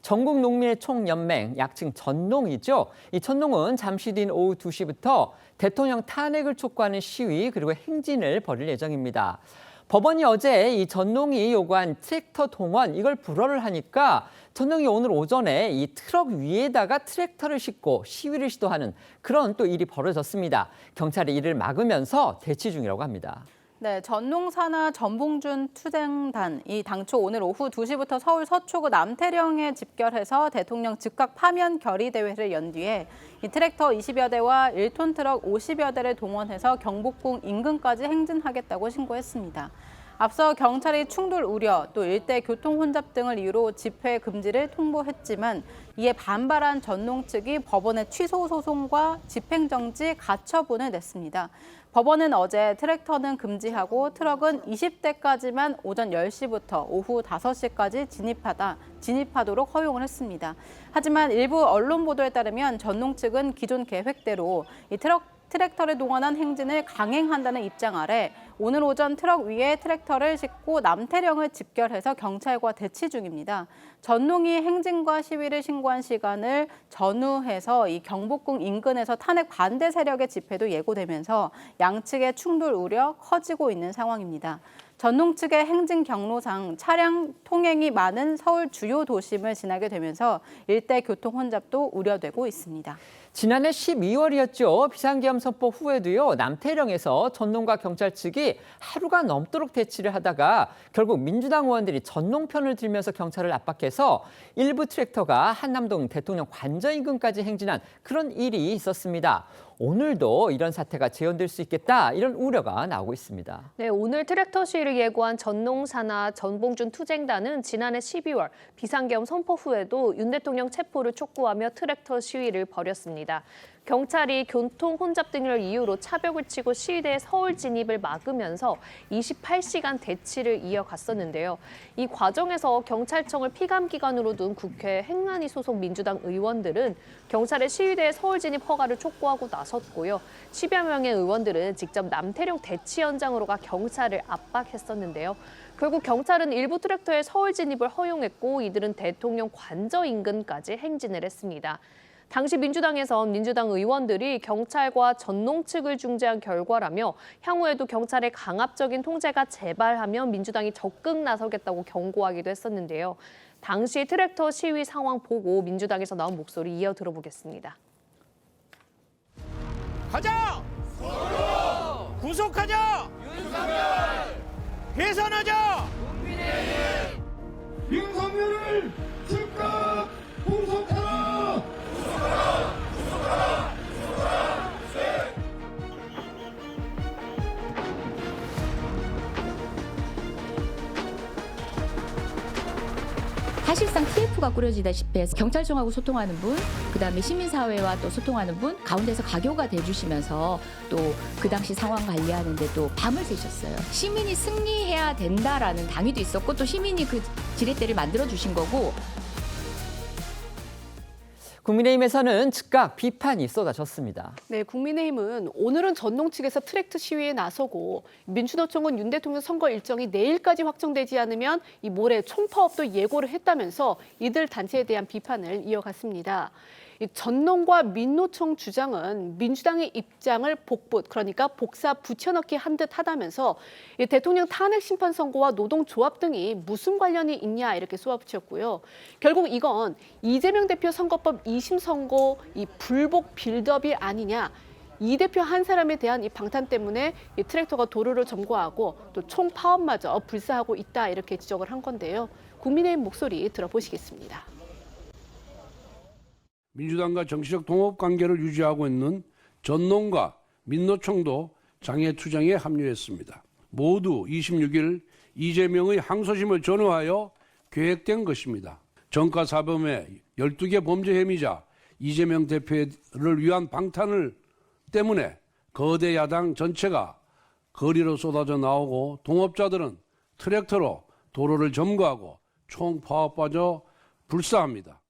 전국농민의 총연맹, 약칭 전농이죠. 이 전농은 잠시 뒤인 오후 2시부터 대통령 탄핵을 촉구하는 시위 그리고 행진을 벌일 예정입니다. 법원이 어제 이 전농이 요구한 트랙터 동원 이걸 불허를 하니까 전농이 오늘 오전에 이 트럭 위에다가 트랙터를 싣고 시위를 시도하는 그런 또 일이 벌어졌습니다. 경찰이 이를 막으면서 대치 중이라고 합니다. 네, 전농사나 전봉준 투쟁단이 당초 오늘 오후 2시부터 서울 서초구 남태령에 집결해서 대통령 즉각 파면 결의 대회를 연 뒤에 이 트랙터 20여 대와 1톤 트럭 50여 대를 동원해서 경복궁 인근까지 행진하겠다고 신고했습니다. 앞서 경찰이 충돌 우려, 또 일대 교통 혼잡 등을 이유로 집회 금지를 통보했지만 이에 반발한 전농 측이 법원에 취소 소송과 집행정지 가처분을 냈습니다. 법원은 어제 트랙터는 금지하고 트럭은 20대까지만 오전 10시부터 오후 5시까지 진입하도록 허용을 했습니다. 하지만 일부 언론 보도에 따르면 전농 측은 기존 계획대로 이 트랙터를 동원한 행진을 강행한다는 입장 아래 오늘 오전 트럭 위에 트랙터를 싣고 남태령을 집결해서 경찰과 대치 중입니다. 전농이 행진과 시위를 신고한 시간을 전후해서 이 경복궁 인근에서 탄핵 반대 세력의 집회도 예고되면서 양측의 충돌 우려 커지고 있는 상황입니다. 전농 측의 행진 경로상 차량 통행이 많은 서울 주요 도심을 지나게 되면서 일대 교통 혼잡도 우려되고 있습니다. 지난해 12월이었죠. 비상계엄 선포 후에도요. 남태령에서 전농과 경찰 측이 하루가 넘도록 대치를 하다가 결국 민주당 의원들이 전농 편을 들면서 경찰을 압박해서 일부 트랙터가 한남동 대통령 관저 인근까지 행진한 그런 일이 있었습니다. 오늘도 이런 사태가 재현될 수 있겠다 이런 우려가 나오고 있습니다. 네, 오늘 트랙터 시위를 예고한 전농사나 전봉준 투쟁단은 지난해 12월 비상계엄 선포 후에도 윤 대통령 체포를 촉구하며 트랙터 시위를 벌였습니다. 경찰이 교통 혼잡 등을 이유로 차벽을 치고 시위대의 서울 진입을 막으면서 28시간 대치를 이어갔었는데요. 이 과정에서 경찰청을 피감기관으로 둔 국회 행안위 소속 민주당 의원들은 경찰의 시위대의 서울 진입 허가를 촉구하고 나섰고요. 10여 명의 의원들은 직접 남태령 대치 현장으로 가 경찰을 압박했었는데요. 결국 경찰은 일부 트랙터의 서울 진입을 허용했고 이들은 대통령 관저 인근까지 행진을 했습니다. 당시 민주당에선 민주당 의원들이 경찰과 전농 측을 중재한 결과라며 향후에도 경찰의 강압적인 통제가 재발하면 민주당이 적극 나서겠다고 경고하기도 했었는데요. 당시 트랙터 시위 상황 보고 민주당에서 나온 목소리 이어 들어보겠습니다. 가자! 서로! 구속하자! 윤석열! 해산하자! 국민의힘! 윤석열을 즉각 구속하라! 사실상 TF가 꾸려지다시피 해서 경찰청하고 소통하는 분, 그다음에 시민사회와 또 소통하는 분, 가운데서 가교가 돼주시면서 또 그 당시 상황 관리하는데 또 밤을 새셨어요. 시민이 승리해야 된다라는 당위도 있었고 또 시민이 그 지렛대를 만들어주신 거고. 국민의힘에서는 즉각 비판이 쏟아졌습니다. 네, 국민의힘은 오늘은 전농 측에서 트랙터 시위에 나서고 민주노총은 윤 대통령 선거 일정이 내일까지 확정되지 않으면 이 모레 총파업도 예고를 했다면서 이들 단체에 대한 비판을 이어갔습니다. 이 전농과 민노총 주장은 민주당의 입장을 그러니까 복사 붙여넣기 한 듯 하다면서 이 대통령 탄핵 심판 선고와 노동조합 등이 무슨 관련이 있냐 이렇게 쏘아붙였고요. 결국 이건 이재명 대표 선거법 2심 선고 이 불복 빌드업이 아니냐. 이 대표 한 사람에 대한 이 방탄 때문에 이 트랙터가 도로를 점거하고 또 총파업마저 불사하고 있다 이렇게 지적을 한 건데요. 국민의힘 목소리 들어보시겠습니다. 민주당과 정치적 동업 관계를 유지하고 있는 전농과 민노총도 장애투쟁에 합류했습니다. 모두 26일 이재명의 항소심을 전후하여 계획된 것입니다. 전과사범의 12개 범죄 혐의자 이재명 대표를 위한 방탄을 때문에 거대 야당 전체가 거리로 쏟아져 나오고 동업자들은 트랙터로 도로를 점거하고 총파업마저 불사합니다.